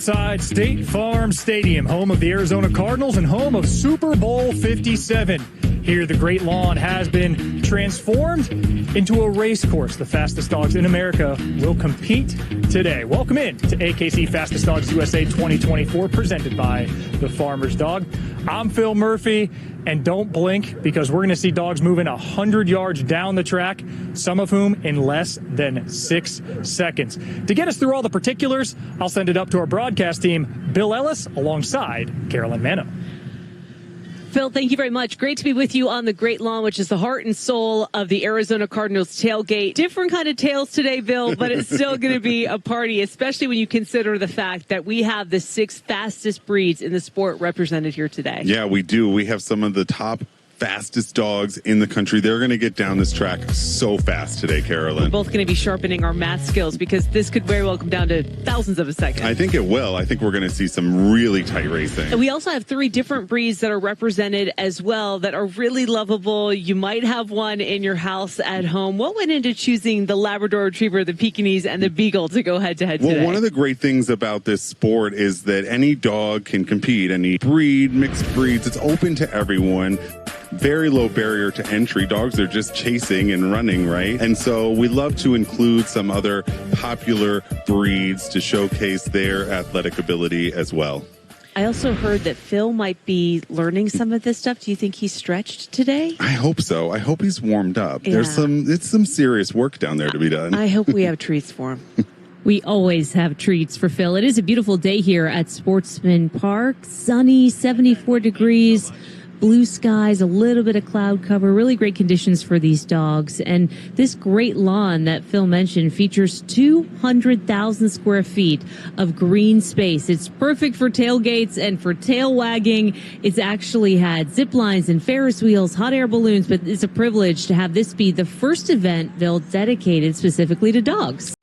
outside State Farm Stadium, home of the Arizona Cardinals and home of Super Bowl 57. Here, the Great Lawn has been transformed into a race course. The fastest dogs in America will compete today. Welcome in to AKC Fastest Dogs USA 2024, presented by the Farmer's Dog. I'm Phil Murphy, and don't blink because we're going to see dogs moving 100 yards down the track, some of whom in less than 6 seconds. To get us through all the particulars, I'll send it up to our broadcast team, Bill Ellis, alongside Carolyn Mano. Phil, thank you very much. Great to be with you on the Great Lawn, which is the heart and soul of the Arizona Cardinals tailgate. Different kind of tails today, Bill, but it's still going to be a party, especially when you consider the fact that we have the 6 fastest breeds in the sport represented here today. Yeah, we do. We have some of the top fastest dogs in the country. They're going to get down this track so fast today, Carolyn. We're both going to be sharpening our math skills because this could very well come down to thousands of a second. I think it will. I think we're going to see some really tight racing. And we also have 3 different breeds that are represented as well that are really lovable. You might have one in your house at home. What went into choosing the Labrador Retriever, the Pekingese, and the Beagle to go head-to-head today? Well, one of the great things about this sport is that any dog can compete. Any breed, mixed breeds, it's open to everyone. Very low barrier to entry. Dogs are just chasing and running, right? And so we love to include some other popular breeds to showcase their athletic ability as well. I also heard that Phil might be learning some of this stuff. Do you think he's stretched today? I hope so. I hope he's warmed up. Yeah. It's some serious work down there to be done. I hope we have treats for him. We always have treats for Phil. It is a beautiful day here at Sportsman Park. Sunny, 74 degrees. Blue skies, a little bit of cloud cover, really great conditions for these dogs. And this great lawn that Phil mentioned features 200,000 square feet of green space. It's perfect for tailgates and for tail wagging. It's actually had zip lines and Ferris wheels, hot air balloons, but it's a privilege to have this be the first event, Bill, dedicated specifically to dogs.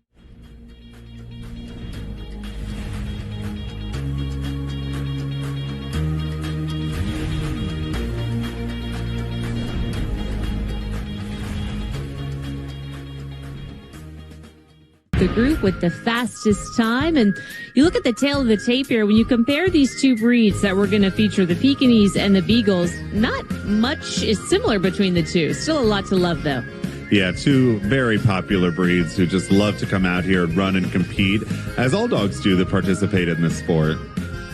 The group with the fastest time. And you look at the tail of the tape here, when you compare these 2 breeds that we're going to feature, the Pekingese and the Beagles, not much is similar between the 2. Still a lot to love, though. Yeah, 2 very popular breeds who just love to come out here and run and compete, as all dogs do that participate in this sport.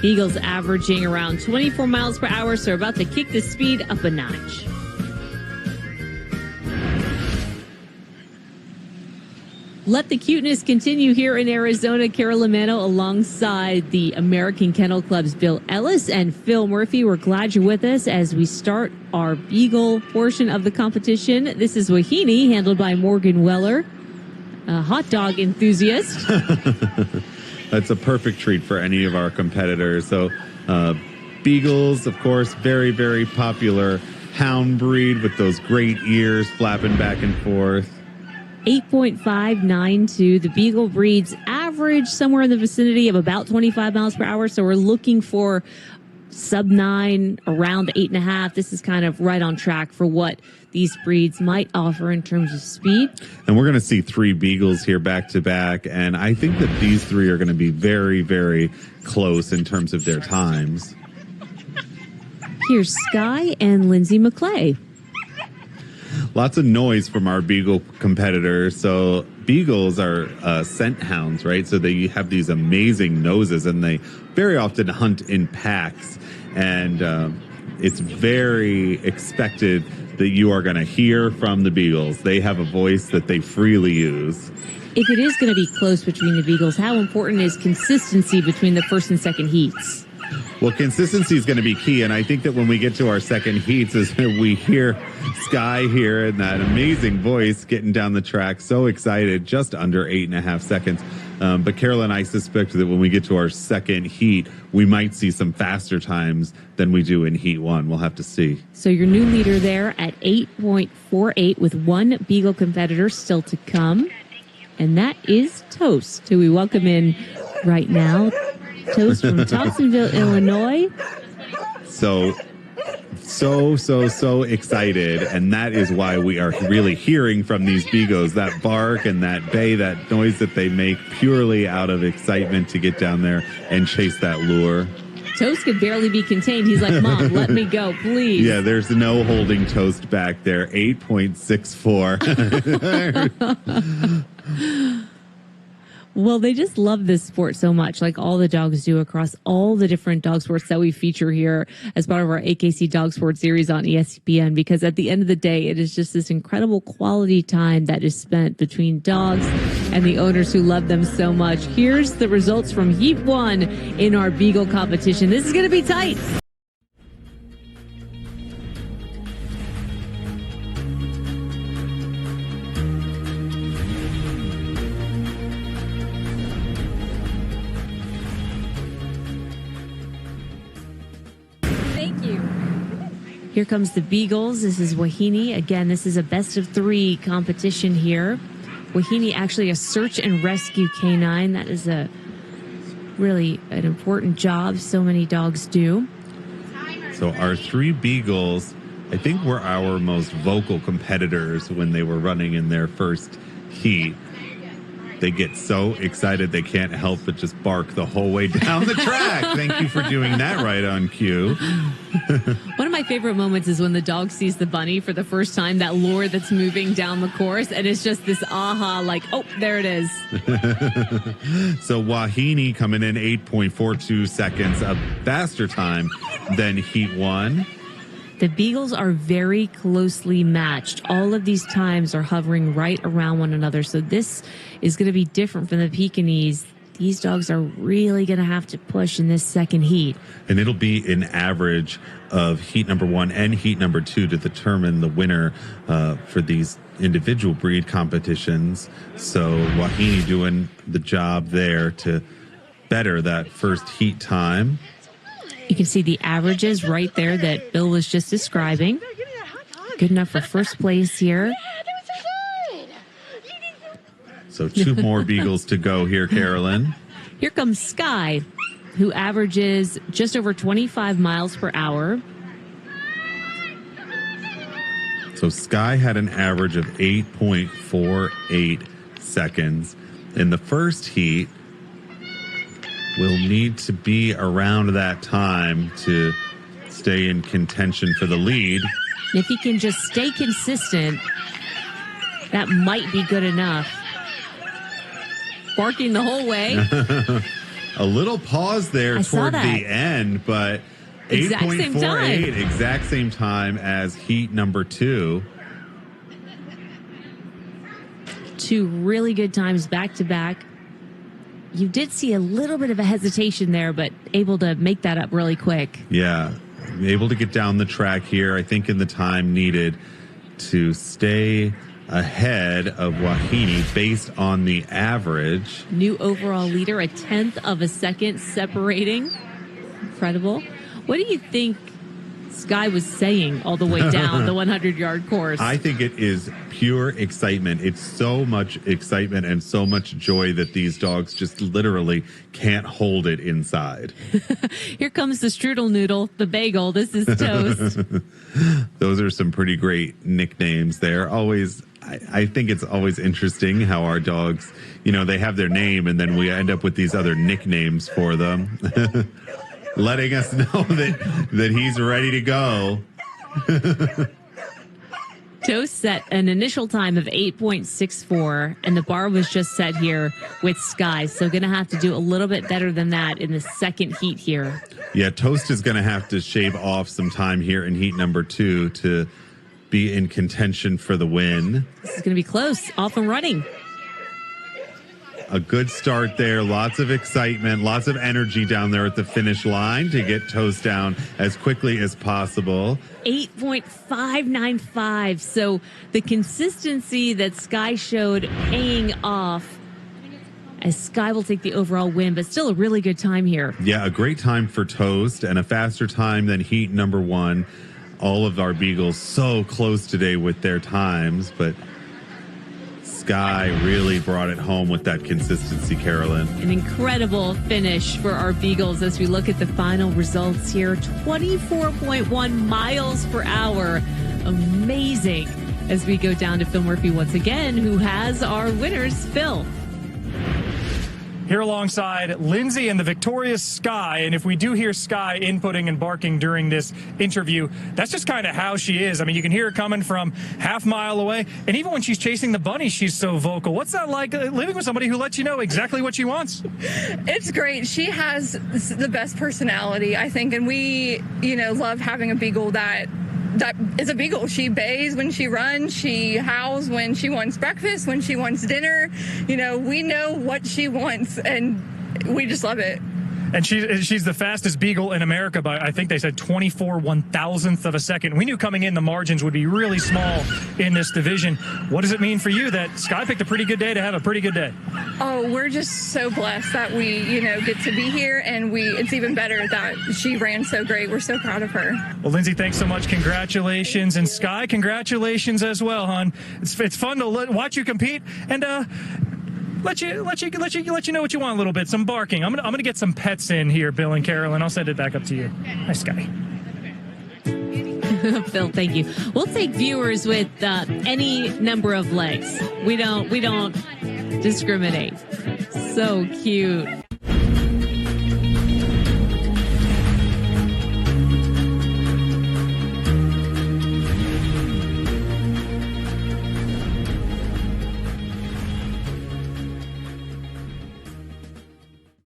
Beagles averaging around 24 miles per hour, so about to kick the speed up a notch. Let the cuteness continue here in Arizona. Carolyn Mano alongside the American Kennel Club's Bill Ellis and Phil Murphy. We're glad you're with us as we start our Beagle portion of the competition. This is Wahini, handled by Morgan Weller, a hot dog enthusiast. That's a perfect treat for any of our competitors. So Beagles, of course, very, very popular hound breed with those great ears flapping back and forth. 8.592. The Beagle breeds average somewhere in the vicinity of about 25 miles per hour. So we're looking for sub 9, around 8.5. This is kind of right on track for what these breeds might offer in terms of speed. And we're going to see 3 Beagles here back to back. And I think that these 3 are going to be very, very close in terms of their times. Here's Sky and Lindsay McClay. Lots of noise from our Beagle competitors. So Beagles are scent hounds, right? So they have these amazing noses, and they very often hunt in packs. And it's very expected that you are going to hear from the Beagles. They have a voice that they freely use. If it is going to be close between the Beagles, how important is consistency between the first and second heats? Well, consistency is going to be key, and I think that when we get to our second heats is when we hear Sky here and that amazing voice getting down the track, so excited, just under 8.5 seconds. But Carolyn, I suspect that when we get to our second heat, we might see some faster times than we do in heat 1. We'll have to see. So your new leader there at 8.48 with 1 Beagle competitor still to come, and that is Toast, who we welcome in right now. Toast from Thompsonville, Illinois. So so excited. And that is why we are really hearing from these Beagles, that bark and that bay, that noise that they make purely out of excitement to get down there and chase that lure. Toast could barely be contained. He's like, Mom, let me go, please. Yeah, there's no holding Toast back there. 8.64. Well, they just love this sport so much, like all the dogs do across all the different dog sports that we feature here as part of our AKC Dog Sports series on ESPN, because at the end of the day, it is just this incredible quality time that is spent between dogs and the owners who love them so much. Here's the results from Heat 1 in our Beagle competition. This is going to be tight. Here comes the Beagles. This is Wahini. Again, this is a best of 3 competition here. Wahini actually a search and rescue canine. That is a really an important job. So many dogs do. So our 3 Beagles, I think, were our most vocal competitors when they were running in their first heat. They get so excited they can't help but just bark the whole way down the track. Thank you for doing that right on cue. One of my favorite moments is when the dog sees the bunny for the first time, that lure that's moving down the course, and it's just this aha, like, oh, there it is. So Wahini coming in 8.42 seconds, a faster time than Heat 1. The Beagles are very closely matched. All of these times are hovering right around one another. So this is going to be different from the Pekingese. These dogs are really going to have to push in this second heat. And it'll be an average of Heat number 1 and Heat number 2 to determine the winner for these individual breed competitions. So Wahini doing the job there to better that first heat time. You can see the averages right there that Bill was just describing. Good enough for first place here. So 2 more Beagles to go here, Carolyn. Here comes Sky, who averages just over 25 miles per hour. So Sky had an average of 8.48 seconds. In the first heat, will need to be around that time to stay in contention for the lead. If he can just stay consistent, that might be good enough. Barking the whole way. A little pause there toward the end, but 8.48, exact same time as Heat number 2. 2 really good times back to back. You did see a little bit of a hesitation there, but able to make that up really quick. Yeah, able to get down the track here, I think, in the time needed to stay ahead of Wahini based on the average. New overall leader, a 1/10 of a second separating. Incredible. What do you think Sky was saying all the way down the 100-yard course? I think it is pure excitement. It's so much excitement and so much joy that these dogs just literally can't hold it inside. Here comes the strudel noodle, the bagel. This is Toast. Those are some pretty great nicknames there. Always, I think it's always interesting how our dogs, you know, they have their name and then we end up with these other nicknames for them. Letting us know that he's ready to go. Toast set an initial time of 8.64, and the bar was just set here with Sky. So going to have to do a little bit better than that in the second heat here. Yeah, Toast is going to have to shave off some time here in heat number 2 to be in contention for the win. This is going to be close, off and running. A good start there. Lots of excitement, lots of energy down there at the finish line to get Toast down as quickly as possible. 8.595. So the consistency that Sky showed paying off as Sky will take the overall win, but still a really good time here. Yeah, a great time for Toast and a faster time than heat number 1. All of our Beagles so close today with their times, but Sky really brought it home with that consistency, Carolyn. An incredible finish for our Beagles as we look at the final results here. 24.1 miles per hour. Amazing. As we go down to Phil Murphy once again, who has our winners. Phil. Here alongside Lindsay and the victorious Sky. And if we do hear Sky inputting and barking during this interview, that's just kind of how she is. I mean, you can hear her coming from half mile away. And even when she's chasing the bunny, she's so vocal. What's that like, living with somebody who lets you know exactly what she wants? It's great. She has the best personality, I think. And we, love having a Beagle that is a Beagle. She bays when she runs. She howls when she wants breakfast, when she wants dinner. We know what she wants, and we just love it. And she's the fastest Beagle in America by, I think they said 24 1,000th of a second. We knew coming in the margins would be really small in this division. What does it mean for you that Sky picked a pretty good day to have a pretty good day? Oh, we're just so blessed that we, get to be here, and it's even better that she ran so great. We're so proud of her. Well, Lindsay, thanks so much. Congratulations. And Sky, congratulations as well, hon. It's fun to watch you compete and let you know what you want a little bit. Some barking. I'm gonna get some pets in here, Bill and Carolyn. I'll send it back up to you. Hi, Sky. Phil, thank you. We'll take viewers with any number of legs. We don't discriminate. So cute.